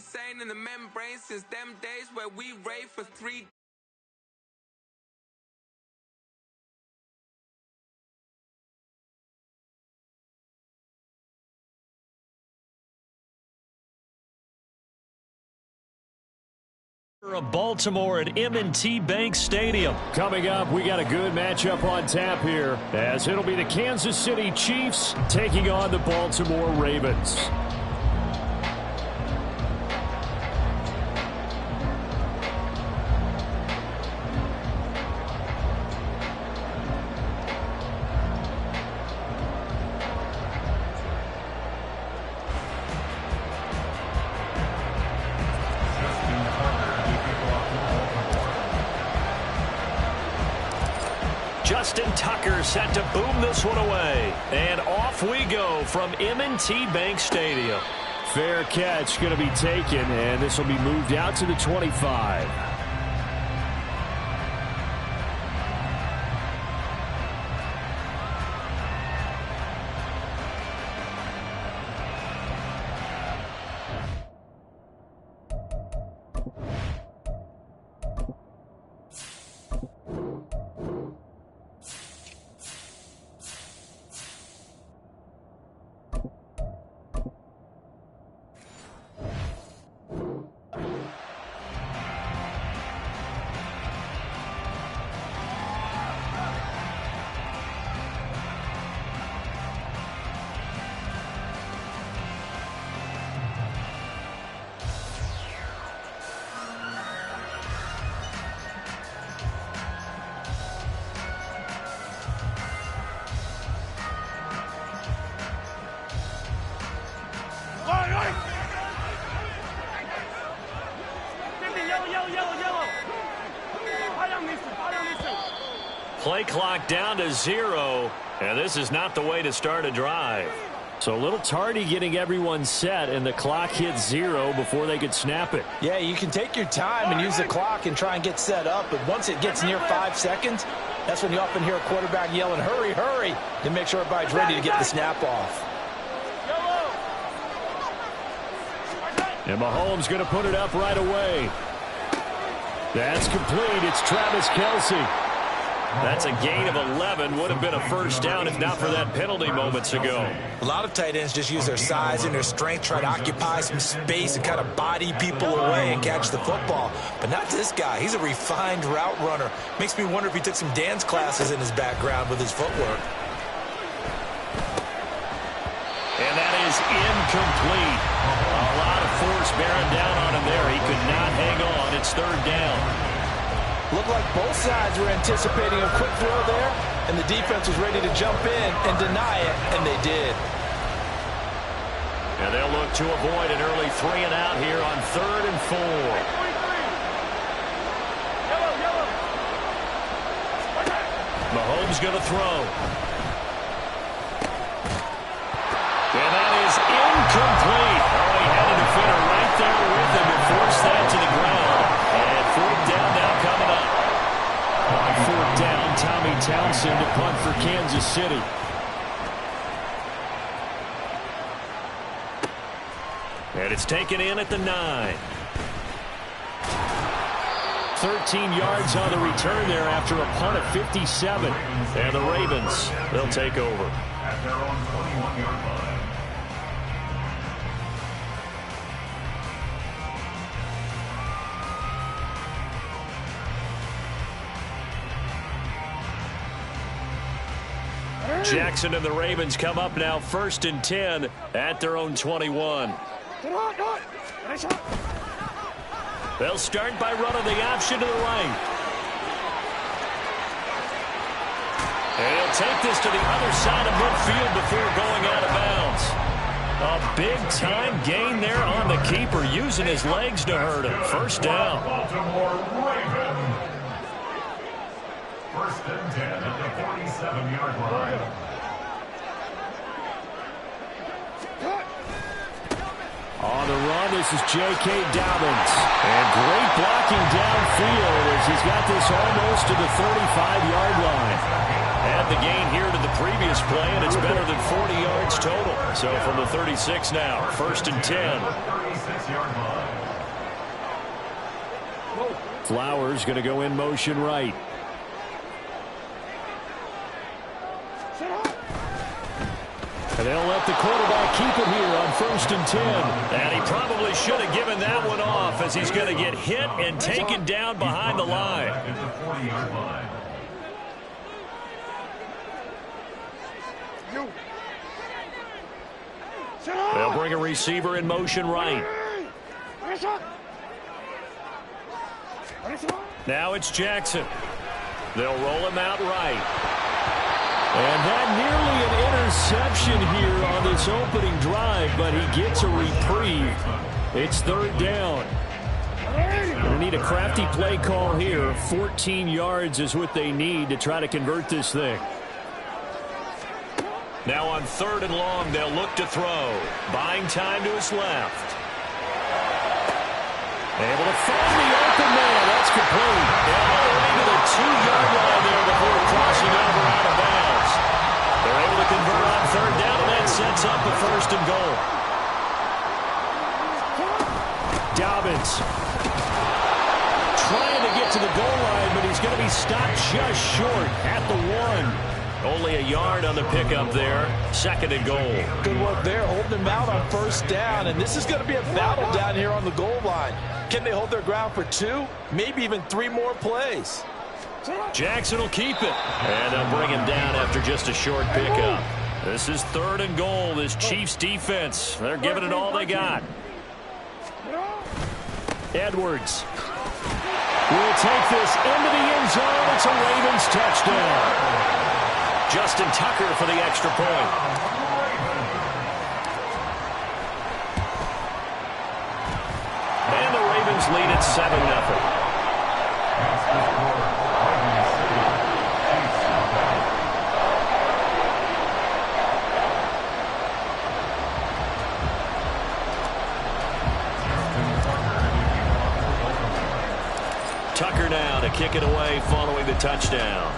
insane in the membrane since them days where we rave for 3 of Baltimore at M&T Bank Stadium. Coming up, we got a good matchup on tap here, as it'll be the Kansas City Chiefs taking on the Baltimore Ravens. Justin Tucker set to boom this one away. And off we go from M&T Bank Stadium. Fair catch going to be taken, and this will be moved out to the 25. Play clock down to 0, and this is not the way to start a drive. So a little tardy getting everyone set, and the clock hits 0 before they could snap it. Yeah, you can take your time and use the clock and try and get set up, but once it gets near 5 seconds, that's when you often hear a quarterback yelling, hurry, hurry, to make sure everybody's ready to get the snap off. And Mahomes going to put it up right away. That's complete. It's Travis Kelce. That's a gain of 11. Would have been a first down if not for that penalty moments ago. A lot of tight ends just use their size and their strength, try to occupy some space and kind of body people away and catch the football. But not this guy. He's a refined route runner. Makes me wonder if he took some dance classes in his background with his footwork. And that is incomplete. A lot of force bearing down on him there. He could not hang on. It's third down. Looked like both sides were anticipating a quick throw there, and the defense was ready to jump in and deny it, and they did. And they'll look to avoid an early 3 and out here on 3rd and 4. Mahomes going to throw. And that is incomplete. Oh, he had a defender right there with him and forced that to the ground. And 4th down now coming up. On 4th down, Tommy Townsend to punt for Kansas City. And it's taken in at the 9. 13 yards on the return there after a punt of 57. And the Ravens, they'll take over. At their own 21-yard line. Jackson and the Ravens come up now 1st and 10 at their own 21. They'll start by running the option to the right. And he'll take this to the other side of midfield before going out of bounds. A big-time gain there on the keeper, using his legs to hurt him. First down. Baltimore Ravens. 1st and 10 at the 47-yard line. On the run, this is J.K. Dobbins. And great blocking downfield as he's got this almost to the 35-yard line. And the gain here to the previous play, and it's better than 40 yards total. So from the 36 now, 1st and 10. 36-yard line. Flowers going to go in motion right. And they'll let the quarterback keep it here on 1st and 10. And he probably should have given that one off, as he's going to get hit and taken down behind the line. At the 40-yard line. They'll bring a receiver in motion right. Now it's Jackson. They'll roll him out right. And that nearly an interception here on this opening drive, but he gets a reprieve. It's 3rd down. Going to need a crafty play call here. 14 yards is what they need to try to convert this thing. Now on 3rd and long, they'll look to throw. Buying time to his left. Able to find the open man. That's complete. All the way to the 2-yard line there before crossing over out of bounds. They're able to convert on 3rd down, and that sets up a 1st and goal. Dobbins trying to get to the goal line, but he's going to be stopped just short at the 1. Only a yard on the pickup there. 2nd and goal. Good work there, holding him out on 1st down, and this is going to be a battle down here on the goal line. Can they hold their ground for 2, maybe even 3 more plays? Jackson will keep it. And they'll bring him down after just a short pickup. This is 3rd and goal. This Chiefs defense, they're giving it all they got. Edwards will take this into the end zone. It's a Ravens touchdown. Justin Tucker for the extra point. And the Ravens lead at 7-0. Tucker now to kick it away following the touchdown.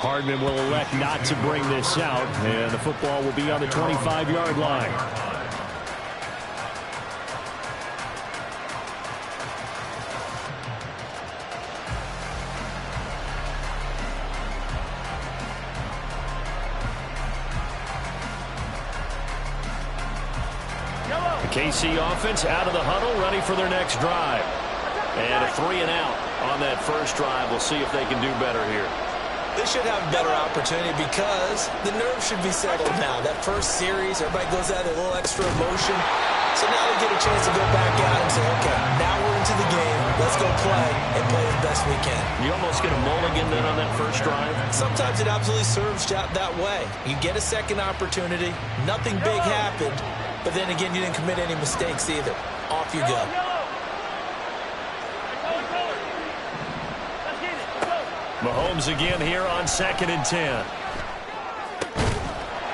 Hardman will elect not to bring this out, and the football will be on the 25-yard line. The KC offense out of the huddle, ready for their next drive. And a 3-and-out on that first drive. We'll see if they can do better here. They should have a better opportunity because the nerves should be settled now. That first series, everybody goes out with a little extra emotion. So now they get a chance to go back out and say, okay, now we're into the game. Let's go play and play as best we can. You almost get a mulligan then on that first drive? Sometimes it absolutely serves that way. You get a second opportunity. Nothing big happened. But then again, you didn't commit any mistakes either. Off you go. Mahomes again here on 2nd and 10.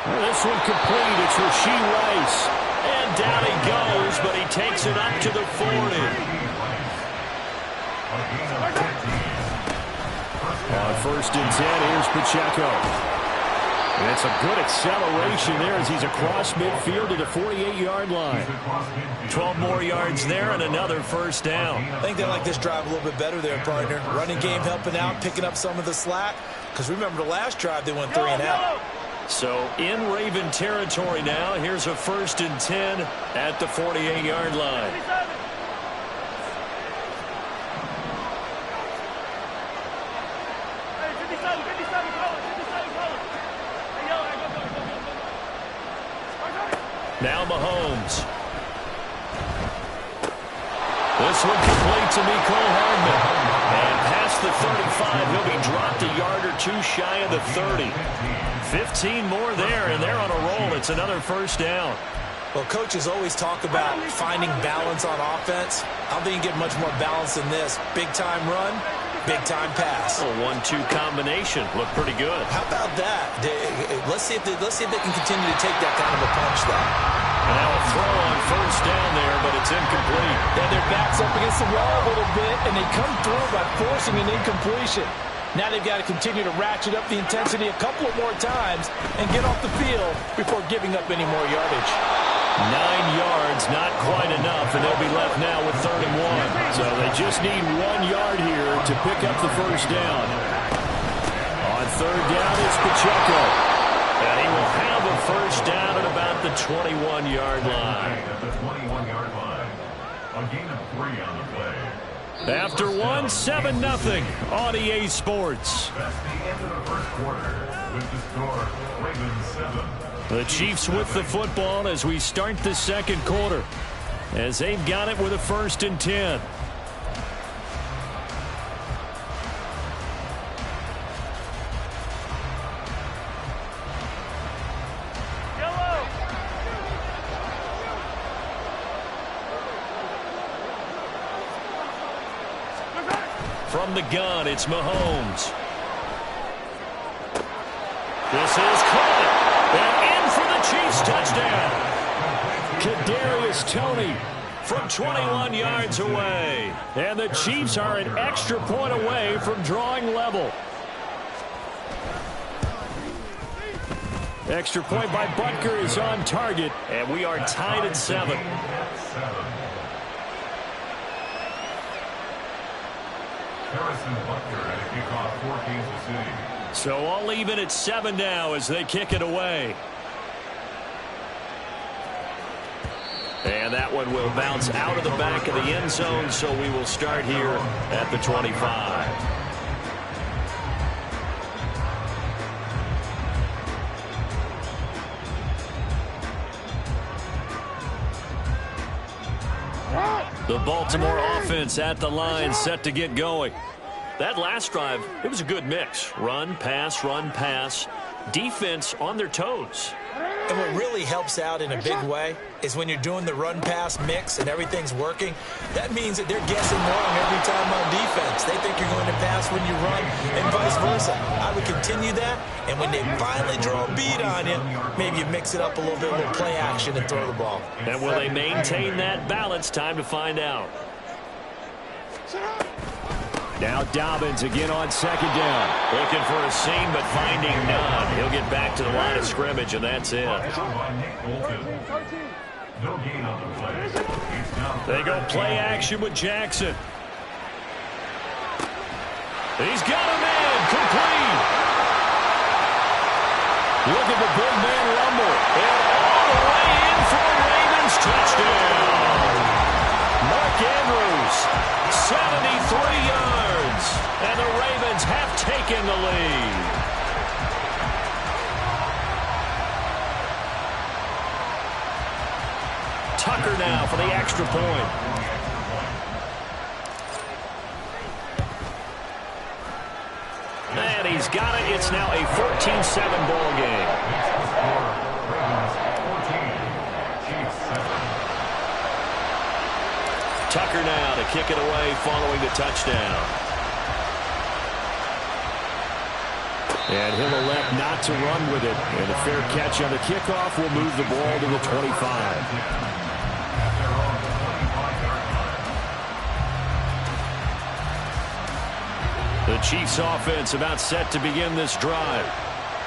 Well, this one complete. It's Rashee Rice. And down he goes, but he takes it up to the 40. On 1st and 10, here's Pacheco. And it's a good acceleration there as he's across midfield to the 48-yard line. 12 more yards there and another first down. I think they like this drive a little bit better there, partner. Running game helping out, picking up some of the slack. Because remember the last drive, they went 3-and-out. So in Raven territory now. Here's a 1st and 10 at the 48-yard line. Now Mahomes. This one complete to Mecole Hardman. And past the 35, he'll be dropped a yard or 2 shy of the 30. 15 more there, and they're on a roll. It's another first down. Well, coaches always talk about finding balance on offense. I don't think you get much more balance than this. Big-time run, big-time pass. A 1-2 combination. Looked pretty good. How about that? Let's see if they can continue to take that kind of a punch, though. And now a throw on first down there, but it's incomplete. Yeah, their back's up against the wall a little bit, and they come through by forcing an incompletion. Now they've got to continue to ratchet up the intensity a couple of more times and get off the field before giving up any more yardage. 9 yards, not quite enough, and they'll be left now with 3rd and 1. So they just need 1 yard here to pick up the first down. On 3rd down, it's Pacheco. And he will have a first down at about the 21-yard line. At the 21-yard line. A gain of 3 on the play. After 1, 7-0 on EA Sports. That's the end of the first quarter. With the score, Ravens 7. The Chiefs with the football as we start the second quarter, as they've got it with a 1st and 10. From the gun, it's Mahomes. This is caught. And in for the Chiefs touchdown. Kadarius Toney from 21 yards away. And the Chiefs are an extra point away from drawing level. Extra point by Butker is on target. And we are tied at 7. Harrison Butker at a kickoff for Kansas City. So all even at 7 now as they kick it away. And that one will bounce out of the back of the end zone, so we will start here at the 25. The Baltimore offense at the line, set to get going. That last drive, it was a good mix. Run, pass, defense on their toes. And what really helps out in a big way is when you're doing the run-pass mix and everything's working, that means that they're guessing wrong every time on defense. They think you're going to pass when you run and vice versa. I would continue that, and when they finally draw a beat on you, maybe you mix it up a little bit, a little play action, and throw the ball. And will they maintain that balance? Time to find out. Now Dobbins again on 2nd down. Looking for a seam, but finding none. He'll get back to the line of scrimmage, and that's it. They go play action with Jackson. He's got him in. Complete. Look at the big man rumble. And all the way in for a Ravens touchdown. Mark Andrews, 73 yards. And the Ravens have taken the lead. Tucker now for the extra point. And he's got it. It's now a 14-7 ball game. Tucker now to kick it away following the touchdown. And he'll elect not to run with it. And a fair catch on the kickoff will move the ball to the 25. The Chiefs offense about set to begin this drive.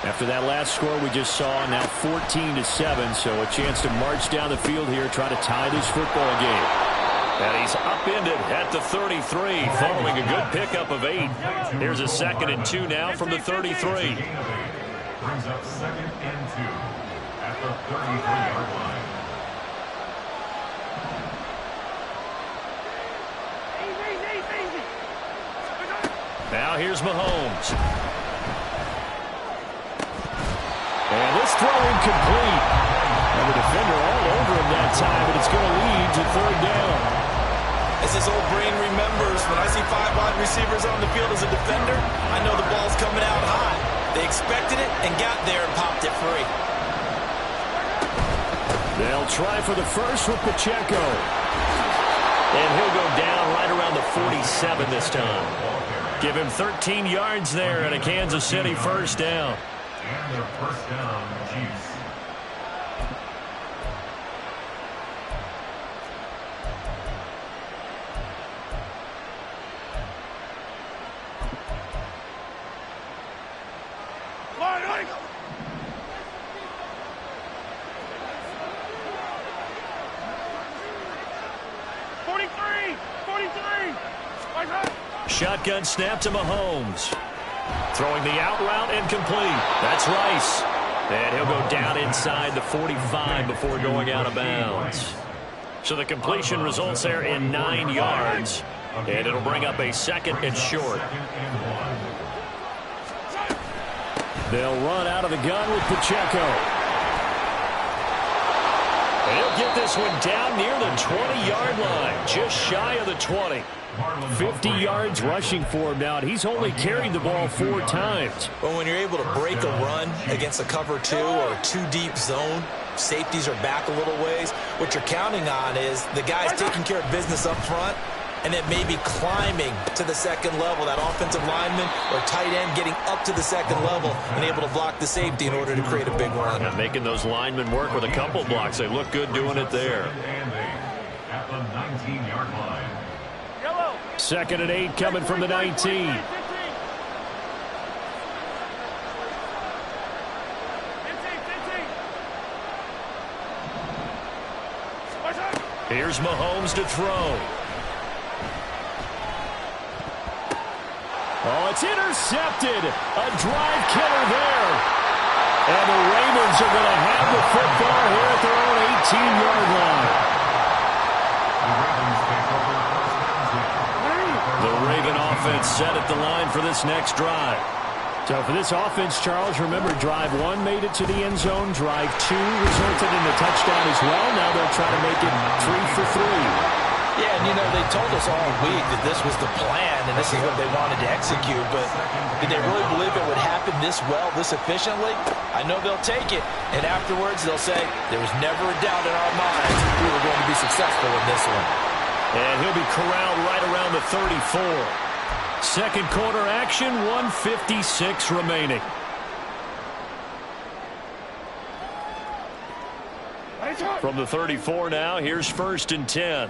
After that last score we just saw, now 14-7, so a chance to march down the field here, try to tie this football game. And he's upended at the 33, following a good pickup of 8. Here's a 2nd and 2 now from the 33. Brings up 2nd and 2 at the 33-yard line. Now here's Mahomes. And this throw incomplete. And the defender all over him that time, but it's going to lead to 3rd down. As his old brain remembers, when I see 5 wide receivers on the field as a defender, I know the ball's coming out high. They expected it and got there and popped it free. They'll try for the first with Pacheco. And he'll go down right around the 47 this time. Give him 13 yards there and a Kansas City first down. And their first down, Chiefs. shotgun snap to Mahomes. Throwing the out route and complete. That's Rice. And he'll go down inside the 45 before going out of bounds. So the completion results there in 9 yards. And it'll bring up a 2nd and short. They'll run out of the gun with Pacheco. He'll get this one down near the 20-yard line, just shy of the 20. 50 yards rushing for him now, and he's only carried the ball 4 times. But when you're able to break a run against a cover 2 or a 2-deep zone, safeties are back a little ways. What you're counting on is the guys taking care of business up front and then maybe climbing to the 2nd level, that offensive lineman or tight end getting up to the 2nd level and able to block the safety in order to create a big run. And making those linemen work with a couple blocks. They look good doing it there. At the 19-yard line. 2nd and 8 coming from the 19. Here's Mahomes to throw. Oh, it's intercepted. A drive killer there. And the Ravens are going to have the football here at their own 18-yard line. The Raven offense set at the line for this next drive. So for this offense, Charles, remember, drive 1 made it to the end zone. Drive 2 resulted in a touchdown as well. Now they'll try to make it 3 for 3. Yeah, and they told us all week that this was the plan and this is what they wanted to execute, but did they really believe it would happen this well, this efficiently? I know they'll take it, and afterwards they'll say, there was never a doubt in our minds we were going to be successful in this one. And he'll be corralled right around the 34. 2nd quarter action, 1:56 remaining. From the 34 now, here's 1st and 10.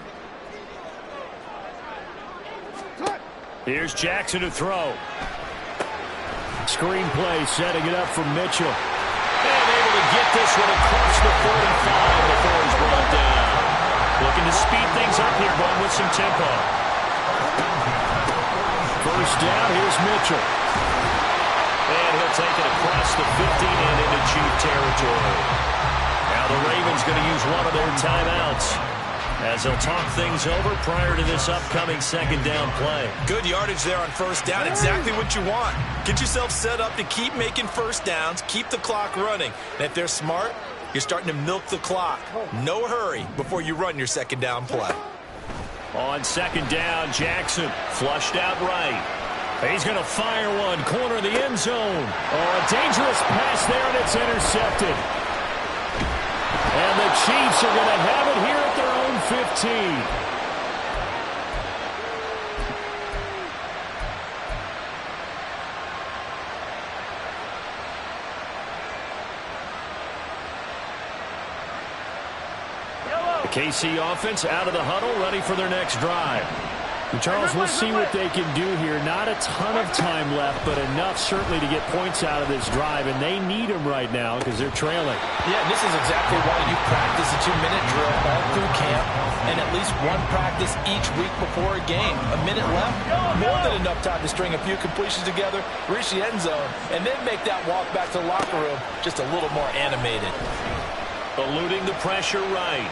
Here's Jackson to throw. Screenplay setting it up for Mitchell. And able to get this one across the 45 before he's brought down. Looking to speed things up here, going with some tempo. 1st down, here's Mitchell. And he'll take it across the 50 and into Chief territory. Now the Ravens going to use one of their timeouts as they'll talk things over prior to this upcoming 2nd down play. Good yardage there on 1st down, exactly what you want. Get yourself set up to keep making 1st downs, keep the clock running. And if they're smart, you're starting to milk the clock. No hurry before you run your 2nd down play. On 2nd down, Jackson flushed out right. He's going to fire one, corner of the end zone. Oh, a dangerous pass there, and it's intercepted. And the Chiefs are going to have it here at their own 15. The KC offense out of the huddle, ready for their next drive. And Charles, we'll see what they can do here. Not a ton of time left, but enough certainly to get points out of this drive, and they need them right now because they're trailing. Yeah, and this is exactly why you practice a 2-minute drill all through camp and at least one practice each week before a game. A minute left, more than enough time to string a few completions together, reach the end zone, and then make that walk back to the locker room just a little more animated. Eluding the pressure right.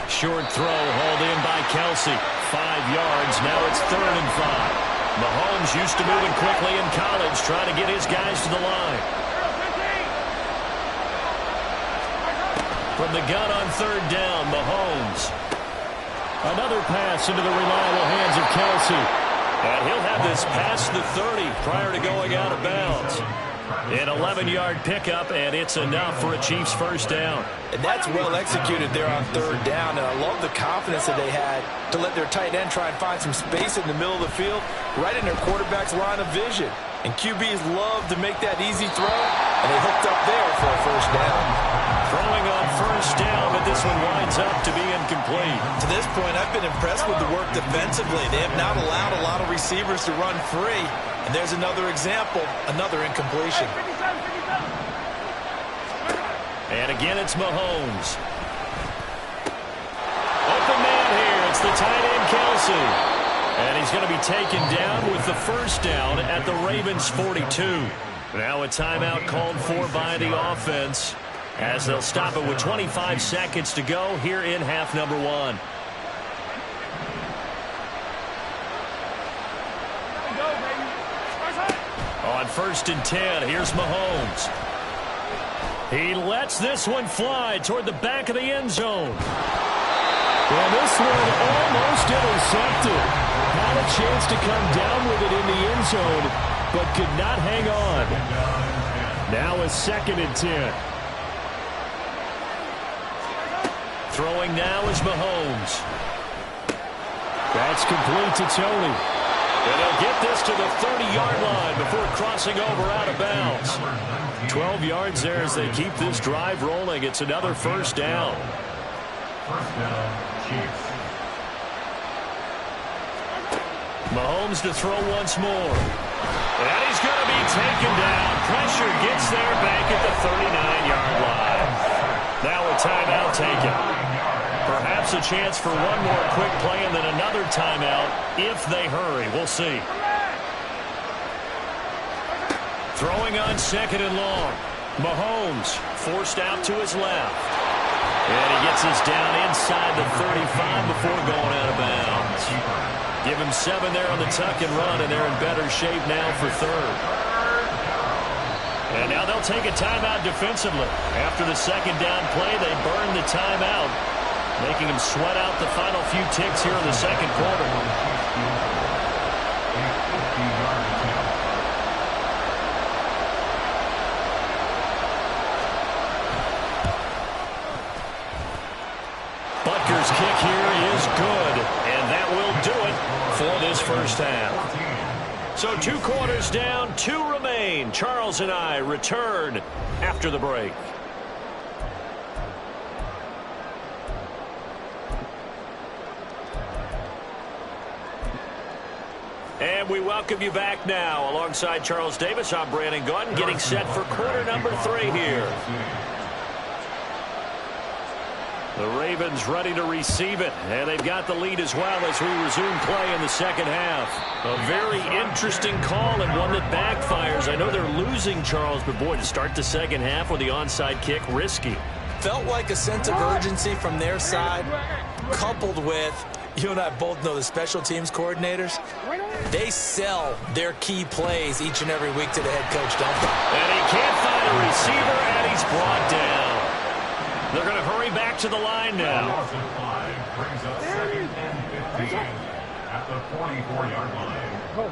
Short throw hauled in by Kelsey. 5 yards. Now it's 3rd and 5. Mahomes used to moving quickly in college, trying to get his guys to the line. From the gun on 3rd down, Mahomes. Another pass into the reliable hands of Kelsey. And he'll have this past the 30 prior to going out of bounds. An 11-yard pickup, and it's enough for a Chiefs 1st down. And that's well executed there on 3rd down, and I love the confidence that they had to let their tight end try and find some space in the middle of the field, right in their quarterback's line of vision. And QBs love to make that easy throw, and they hooked up there for a 1st down. Throwing on 1st down, but this one winds up to be incomplete. To this point, I've been impressed with the work defensively. They have not allowed a lot of receivers to run free. And there's another example, another incompletion. And again, it's Mahomes. Open man here. It's the tight end, Kelsey. And he's going to be taken down with the first down at the Ravens' 42. Now a timeout called for by the offense as they'll stop it with 25 seconds to go here in half number one. On 1st and 10, here's Mahomes. He lets this one fly toward the back of the end zone. Well, this one almost intercepted. Had a chance to come down with it in the end zone, but could not hang on. Now a 2nd and 10. Throwing now is Mahomes. That's complete to Tony. And he'll get this to the 30-yard line before crossing over out of bounds. 12 yards there as they keep this drive rolling. It's another first down. First down, Chiefs. Mahomes to throw once more. And he's going to be taken down. Pressure gets there back at the 39-yard line. Now a timeout taken. Perhaps a chance for one more quick play and then another timeout if they hurry. We'll see. Throwing on 2nd and long. Mahomes forced out to his left. And he gets us down inside the 35 before going out of bounds. Give him 7 there on the tuck and run, and they're in better shape now for 3rd. And now they'll take a timeout defensively. After the 2nd down play, they burn the timeout, making him sweat out the final few ticks here in the 2nd quarter. Butker's kick here is good, and that will do it for this first half. So 2 quarters down, 2 remain. Charles and I return after the break. And we welcome you back now. Alongside Charles Davis, I'm Brandon Gaudin, getting set for quarter number 3 here. The Ravens ready to receive it, and they've got the lead as well as we resume play in the 2nd half. A very interesting call and one that backfires. I know they're losing, Charles, but boy, to start the 2nd half with the onside kick, risky. Felt like a sense of urgency from their side, coupled with, you and I both know the special teams coordinators, they sell their key plays each and every week to the head coach, don't they? And he can't find a receiver, and he's brought down. They're going to hurry back to the line now. Brings up 2nd and 15 at the 44-yard line.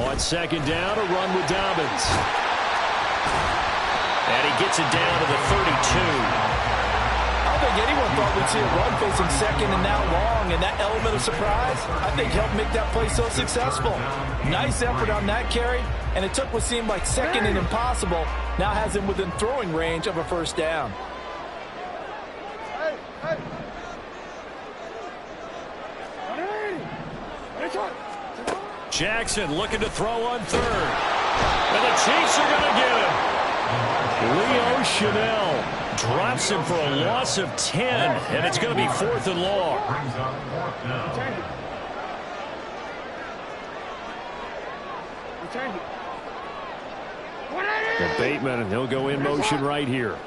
On 2nd down, a run with Dobbins. And he gets it down to the 32. I don't think anyone thought we'd see a run facing 2nd and that long, and that element of surprise, I think, helped make that play so successful. Nice effort on that carry, and it took what seemed like 2nd and impossible, now has him within throwing range of a first down. Jackson looking to throw on 3rd. And the Chiefs are going to get him. Leo Chanel drops him for a loss of 10, and it's going to be 4th and long. Brings up 4th down. And Bateman, and he'll go in motion right here.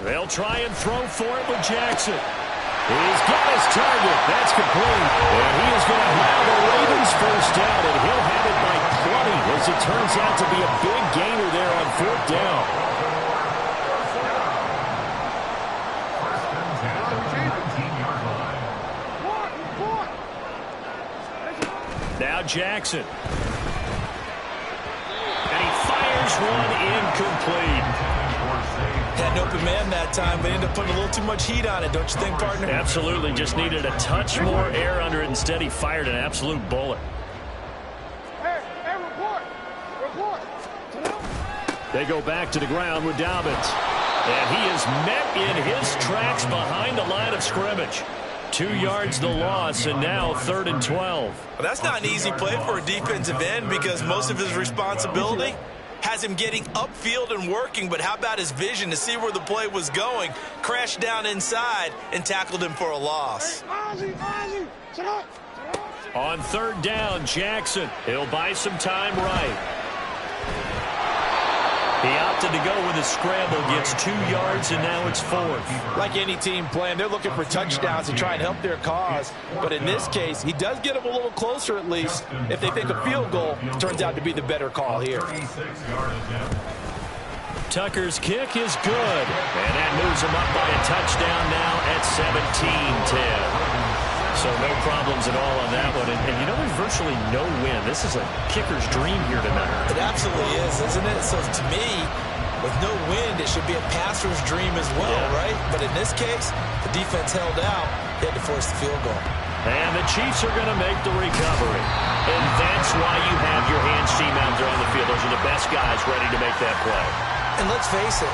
They'll try and throw for it with Jackson. He's got his target. That's complete. And he is going to have the Ravens first down, and he'll have it by 20 as it turns out to be a big gainer there on 4th down. Now Jackson. And he fires one incomplete. Had an open man that time, but ended up putting a little too much heat on it, don't you think, partner? Absolutely. Just needed a touch more air under it. Instead, he fired an absolute bullet. They go back to the ground with Dobbins. And he is met in his tracks behind the line of scrimmage. 2 yards the loss, and now 3rd and 12. Well, that's not an easy play for a defensive end because most of his responsibility has him getting upfield and working, but how about his vision to see where the play was going? Crashed down inside and tackled him for a loss. On third down, Jackson. He'll buy some time right. He opted to go with a scramble, gets 2 yards, and now it's 4th. Like any team playing, they're looking for touchdowns to try and help their cause. But in this case, he does get them a little closer at least. If they think a field goal turns out to be the better call here. Tucker's kick is good. And that moves him up by a touchdown now at 17-10. So no problems at all on that one. And you know, there's virtually no win. This is a kicker's dream here tonight. It absolutely is, isn't it? So to me, with no wind, it should be a passer's dream as well, right? But in this case, the defense held out. They had to force the field goal. And the Chiefs are going to make the recovery. And that's why you have your hands team out there on the field. Those are the best guys ready to make that play. And let's face it,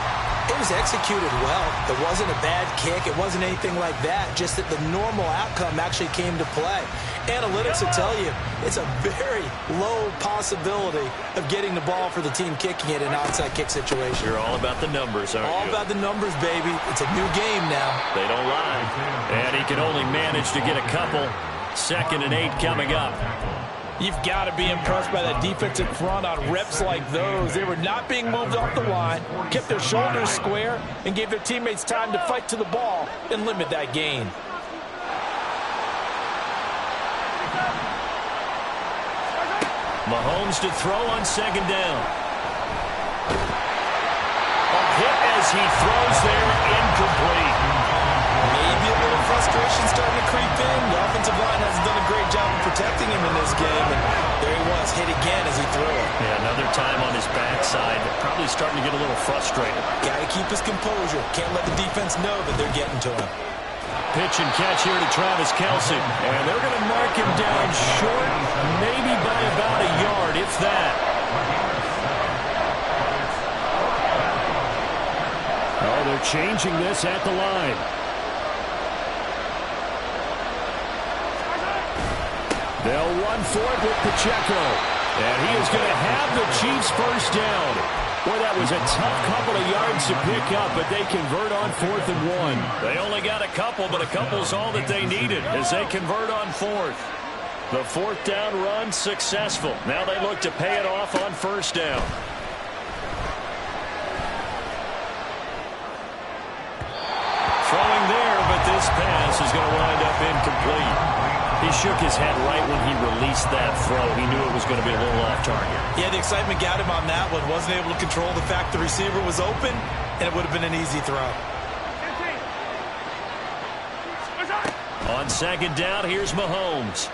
it was executed well. It wasn't a bad kick. It wasn't anything like that. Just that the normal outcome actually came to play. Analytics will tell you it's a very low possibility of getting the ball for the team kicking it in an onside kick situation. You're all about the numbers, aren't you? All about the numbers, baby. It's a new game now. They don't lie. And he can only manage to get a couple. 2nd and 8 coming up. You've got to be impressed by that defensive front on reps like those. They were not being moved off the line, kept their shoulders square, and gave their teammates time to fight to the ball and limit that gain. Mahomes to throw on 2nd down. A hit as he throws there, incomplete. Maybe a little frustration starting to creep in. The offensive line hasn't done a great job of protecting him in this game. And there he was, hit again as he threw it. Yeah, another time on his backside. Probably starting to get a little frustrated. Got to keep his composure. Can't let the defense know that they're getting to him. Pitch and catch here to Travis Kelce. And they're going to mark him down short, maybe by about a yard, if that. Oh, they're changing this at the line. They'll run for it with Pacheco. And he is going to have the Chiefs first down. Boy, that was a tough couple of yards to pick up, but they convert on 4th and 1. They only got a couple, but a couple's all that they needed as they convert on 4th. The 4th down run successful. Now they look to pay it off on 1st down. Throwing there, but this pass is going to wind up incomplete. He shook his head right when he released that throw. He knew it was going to be a little off target. Yeah, the excitement got him on that one. Wasn't able to control the fact the receiver was open, and it would have been an easy throw. On 2nd down, here's Mahomes.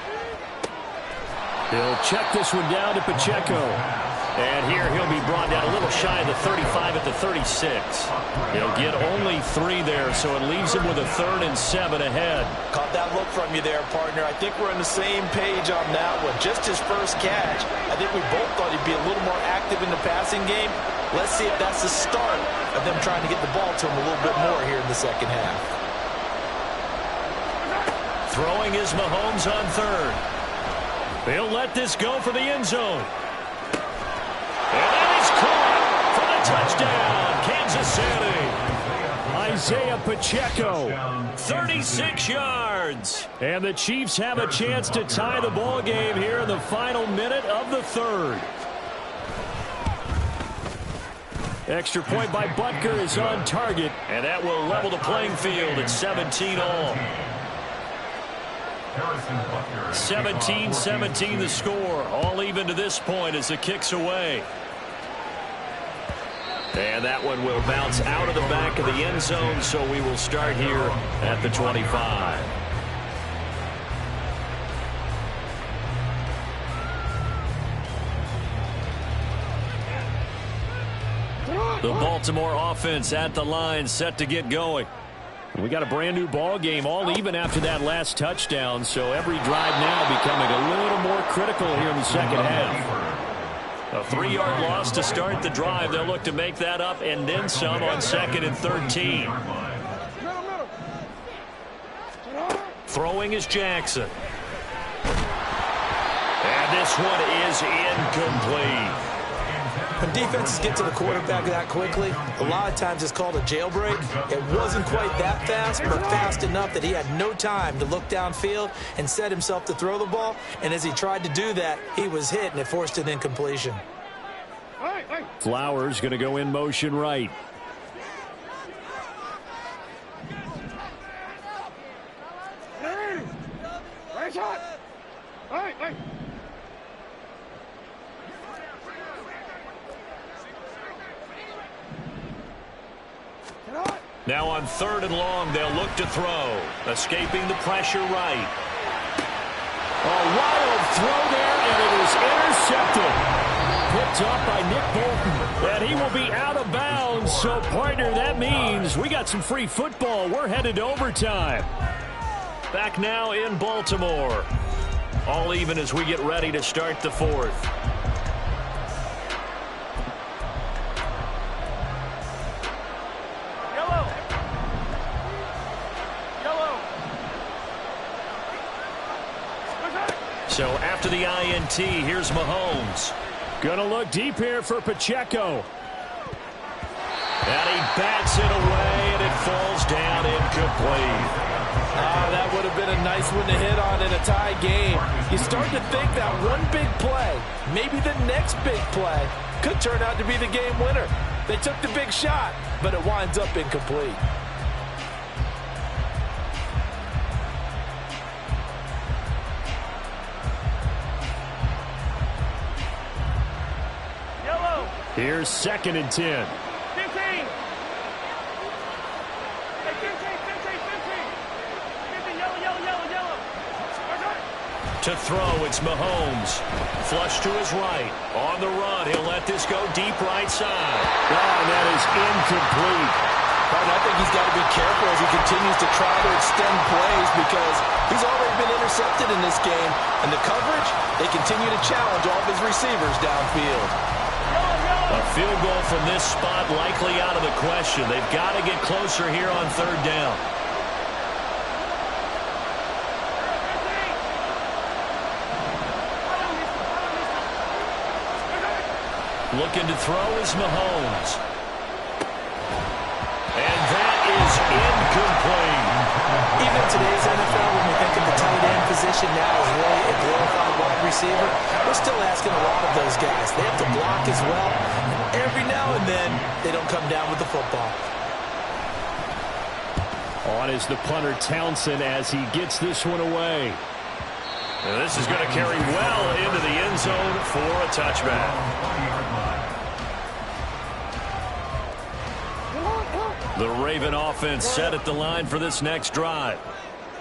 He'll check this one down to Pacheco. And here he'll be brought down a little shy of the 35 at the 36. He'll get only 3 there, so it leaves him with a 3rd and 7 ahead. Caught that look from you there, partner. I think we're on the same page on that one. Just his first catch. I think we both thought he'd be a little more active in the passing game. Let's see if that's the start of them trying to get the ball to him a little bit more here in the second half. Throwing is Mahomes on 3rd. They'll let this go for the end zone. And that is caught for the touchdown, Kansas City. Isaiah Pacheco, 36 yards. And the Chiefs have a chance to tie the ball game here in the final minute of the 3rd. Extra point by Butker is on target, and that will level the playing field at 17 all. 17-17 the score. All even to this point as the kick's away. And that one will bounce out of the back of the end zone, so we will start here at the 25. The Baltimore offense at the line, set to get going. We got a brand new ball game, all even after that last touchdown, so every drive now becoming a little more critical here in the second half. A 3-yard loss to start the drive. They'll look to make that up and then some on 2nd and 13. Throwing is Jackson. And this one is incomplete. When defenses get to the quarterback that quickly, a lot of times it's called a jailbreak. It wasn't quite that fast, but fast enough that he had no time to look downfield and set himself to throw the ball. And as he tried to do that, he was hit, and it forced an incompletion. Flowers going to go in motion right. Now on 3rd and long, they'll look to throw. Escaping the pressure right. A wild throw there, and it is intercepted. Picked up by Nick Bolton, and he will be out of bounds. So, partner, that means we got some free football. We're headed to overtime. Back now in Baltimore. All even as we get ready to start the 4th. So after the INT, here's Mahomes. Gonna look deep here for Pacheco. And he bats it away, and it falls down incomplete. That would have been a nice one to hit on in a tie game. You start to think that one big play, maybe the next big play, could turn out to be the game winner. They took the big shot, but it winds up incomplete. Here's 2nd and 10. 15. To throw, it's Mahomes. Flush to his right. On the run, he'll let this go deep right side. Oh, that is incomplete. And I think he's got to be careful as he continues to try to extend plays because he's already been intercepted in this game. And the coverage, they continue to challenge all of his receivers downfield. A field goal from this spot likely out of the question. They've got to get closer here on 3rd down. Looking to throw is Mahomes. And that is incomplete. Even in today's NFL, when we think of the tight end position now as really a glorified wide receiver, we're still asking a lot of those guys. They have to block as well. And every now and then, they don't come down with the football. On is the punter Townsend as he gets this one away. And this is going to carry well into the end zone for a touchback. The Raven offense set at the line for this next drive.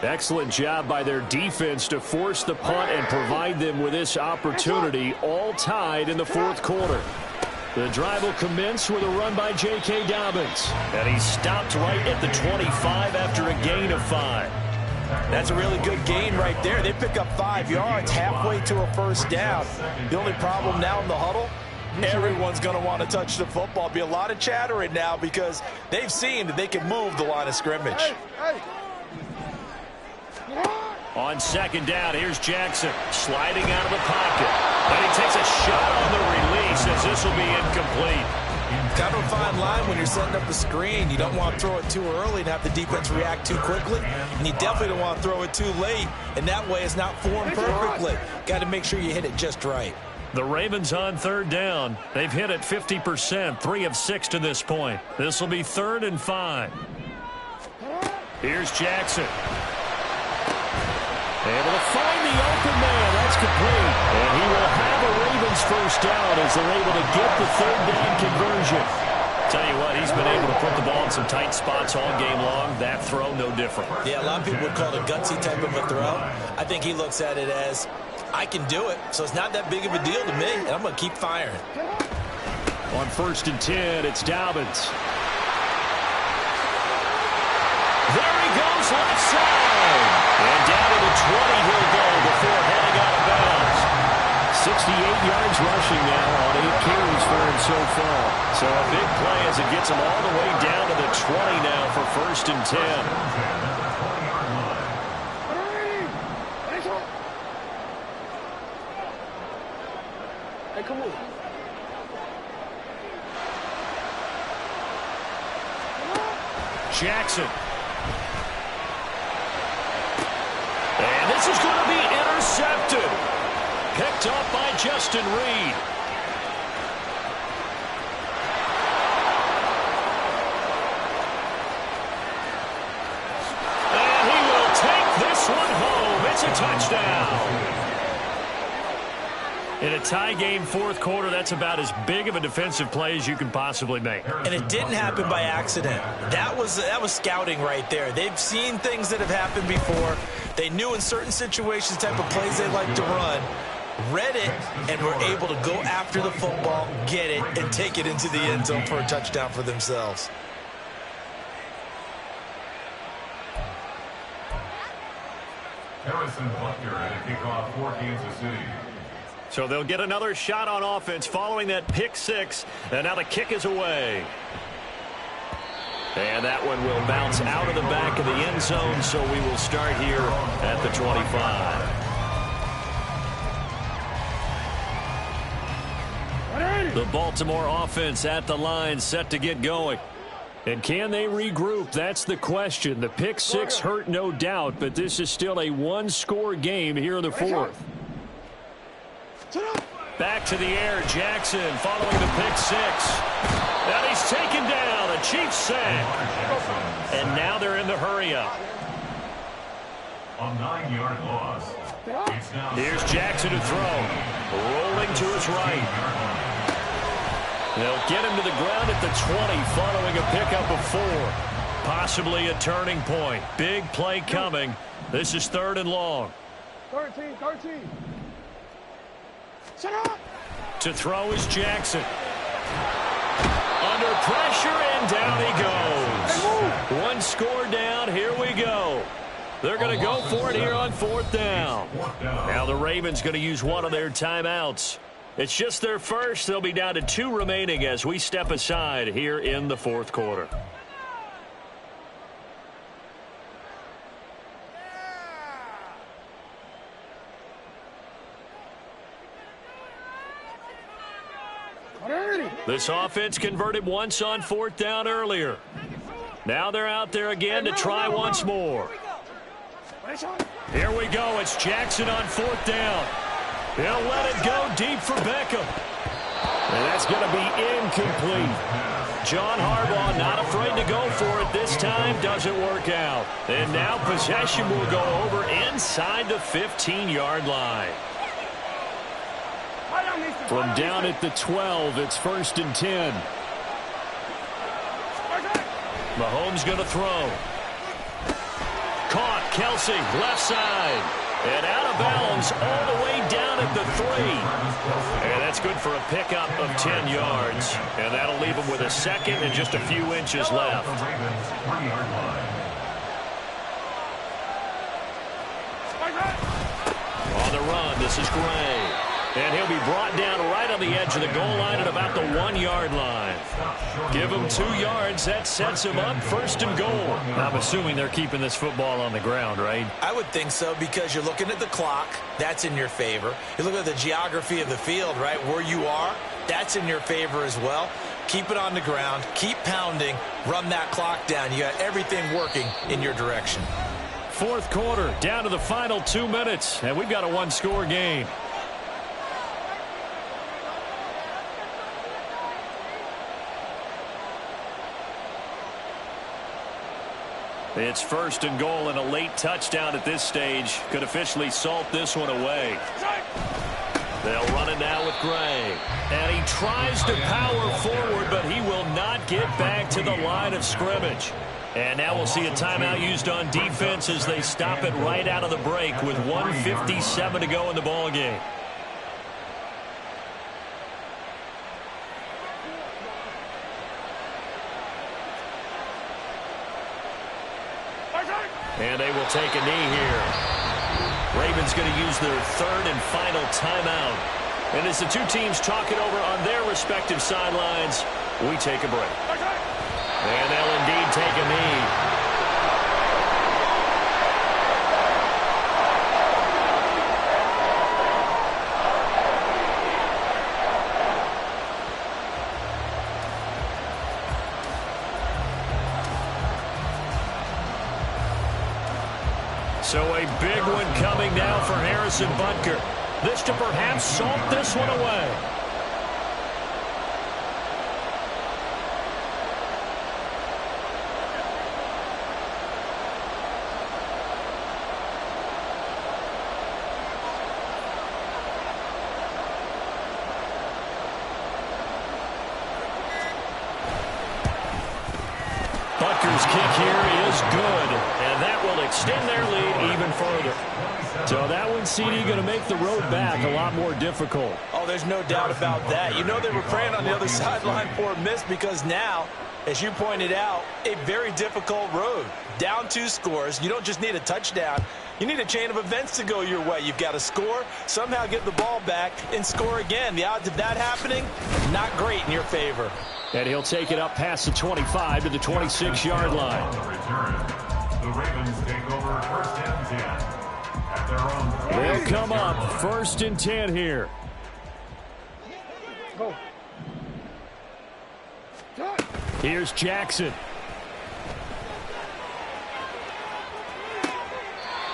Excellent job by their defense to force the punt and provide them with this opportunity, all tied in the 4th quarter. The drive will commence with a run by J.K. Dobbins. And he stopped right at the 25 after a gain of 5. That's a really good gain right there. They pick up 5 yards halfway to a 1st down. The only problem now in the huddle, everyone's going to want to touch the football. Be a lot of chattering now because they've seen that they can move the line of scrimmage. On 2nd down, here's Jackson sliding out of the pocket. And he takes a shot on the release as this will be incomplete. Kind of a fine line when you're setting up the screen. You don't want to throw it too early and have the defense react too quickly. And you definitely don't want to throw it too late. And that way it's not formed perfectly. Got to make sure you hit it just right. The Ravens on 3rd down. They've hit it 50%, 3 of 6 to this point. This will be 3rd and 5. Here's Jackson. Able to find the open man. That's complete. And he will have a Ravens 1st down as they're able to get the 3rd down conversion. Tell you what, he's been able to put the ball in some tight spots all game long. That throw, no different. Yeah, a lot of people would call it a gutsy type of a throw. I think he looks at it as, I can do it, so it's not that big of a deal to me, and I'm going to keep firing. On 1st and 10, it's Dobbins. There he goes, left side. And down to the 20 he'll go before heading out of bounds. 68 yards rushing now on 8 carries for him so far. So a big play as it gets him all the way down to the 20 now for 1st and 10. Hey, come on. Jackson. And this is going to be intercepted. Picked off by Justin Reed. And he will take this one home. It's a touchdown. In a tie game, fourth quarter, that's about as big of a defensive play as you can possibly make. And it didn't happen by accident. That was scouting right there. They've seen things that have happened before. They knew in certain situations the type of plays they like to run, read it, and were able to go after the football, get it, and take it into the end zone for a touchdown for themselves. Harrison Butker at a kickoff for Kansas City. So they'll get another shot on offense following that pick six. And now the kick is away. And that one will bounce out of the back of the end zone, so we will start here at the 25. The Baltimore offense at the line, set to get going. And can they regroup? That's the question. The pick six hurt, no doubt, but this is still a one-score game here in the fourth. Back to the air, Jackson following the pick six. And he's taken down, a Chiefs sack. And now they're in the hurry-up. A 9-yard loss. Here's Jackson to throw. Rolling to his right. They'll get him to the ground at the 20 following a pickup of 4. Possibly a turning point. Big play coming. This is 3rd and long. 13. To throw is Jackson. Under pressure, and down he goes. One score down. Here we go. They're going to go for it here on 4th down. Now the Ravens going to use one of their timeouts. It's just their first. They'll be down to 2 remaining as we step aside here in the 4th quarter. This offense converted once on 4th down earlier. Now they're out there again to try once more. Here we go. It's Jackson on 4th down. He'll let it go deep for Beckham. And that's going to be incomplete. John Harbaugh not afraid to go for it this time. Doesn't work out. And now possession will go over inside the 15-yard line. From down at the 12, it's 1st and 10. Mahomes going to throw. Caught, Kelsey, left side. And out of bounds all the way down at the 3. And that's good for a pickup of 10 yards. And that'll leave him with a second and just a few inches left. On the run, this is Gray. And he'll be brought down right on the edge of the goal line at about the 1-yard line. Give him 2 yards. That sets him up 1st and goal. I'm assuming they're keeping this football on the ground, right? I would think so, because you're looking at the clock. That's in your favor. You look at the geography of the field, right? Where you are, that's in your favor as well. Keep it on the ground. Keep pounding. Run that clock down. You got everything working in your direction. 4th quarter, down to the final 2 minutes. And we've got a one-score game. It's 1st and goal, and a late touchdown at this stage could officially salt this one away. They'll run it now with Gray. And he tries to power forward, but he will not get back to the line of scrimmage. And now we'll see a timeout used on defense as they stop it right out of the break with 1:57 to go in the ballgame. And they will take a knee here. Ravens going to use their 3rd and final timeout. And as the two teams talk it over on their respective sidelines, we take a break. And they'll indeed take a knee. So a big one coming now for Harrison Butker. This to perhaps salt this one away. Butker's kick here is good, and that will extend their lead even further. So that one, CD, going to make the road back a lot more difficult. Oh, there's no doubt about that. You know they were praying on the other sideline for a miss because now, as you pointed out, a very difficult road. Down 2 scores. You don't just need a touchdown. You need a chain of events to go your way. You've got to score, somehow get the ball back, and score again. The odds of that happening, not great in your favor. And he'll take it up past the 25 to the 26-yard line. The Ravens take over first and 10 at their own. They'll come up first and 10 here. Go. Here's Jackson.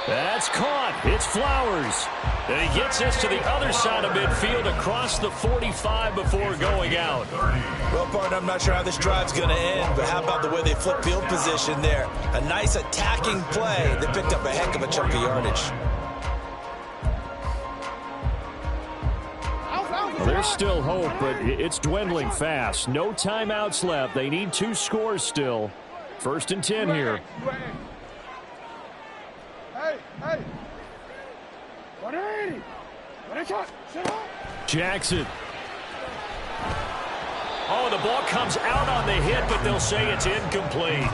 That's caught. It's Flowers. And he gets this to the other side of midfield across the 45 before going out. Well, partner, I'm not sure how this drive's going to end, but how about the way they flip field position there? A nice attacking play. They picked up a heck of a chunk of yardage. Well, there's still hope, but it's dwindling fast. No timeouts left. They need 2 scores still. First and 10 here. Hey. 180. Jackson. Oh, the ball comes out on the hit, but they'll say it's incomplete.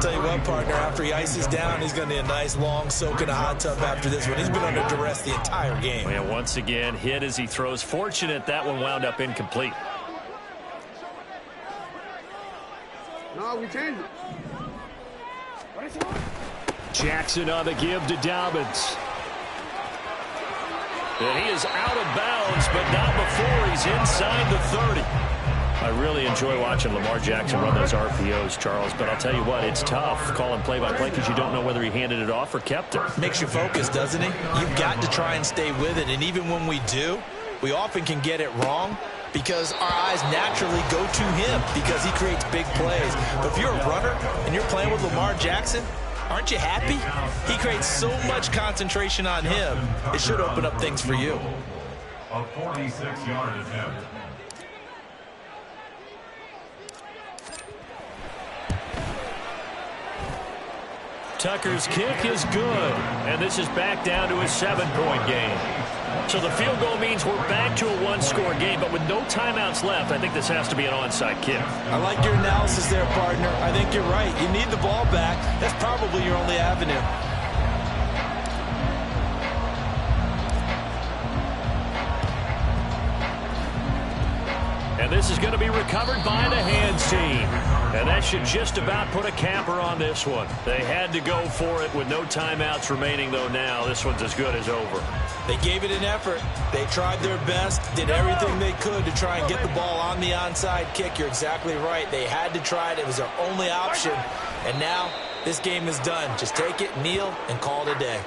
Tell you what, partner, after he ices down, he's going to need a nice long soak in a hot tub after this one. He's been under duress the entire game. And once again, hit as he throws. Fortunate that one wound up incomplete. No, we changed it. Jackson on the give to Dobbins. And he is out of bounds, but not before he's inside the 30. I really enjoy watching Lamar Jackson run those RPOs, Charles, but I'll tell you what, it's tough calling play-by-play because you don't know whether he handed it off or kept it. Makes you focus, doesn't he? You've got to try and stay with it, and even when we do, we often can get it wrong because our eyes naturally go to him because he creates big plays. But if you're a runner and you're playing with Lamar Jackson, aren't you happy? He creates so much concentration on him. It should open up things for you. A 46-yard attempt. Tucker's kick is good, and this is back down to a 7-point game. So the field goal means we're back to a 1-score game, but with no timeouts left, I think this has to be an onside kick. I like your analysis there, partner. I think you're right. You need the ball back. That's probably your only avenue. And this is going to be recovered by the hands team. And that should just about put a capper on this one. They had to go for it with no timeouts remaining, though now this one's as good as over. They gave it an effort. They tried their best, did everything they could to try and get the ball on the onside kick. You're exactly right. They had to try it. It was their only option. And now this game is done. Just take it, kneel, and call it a day.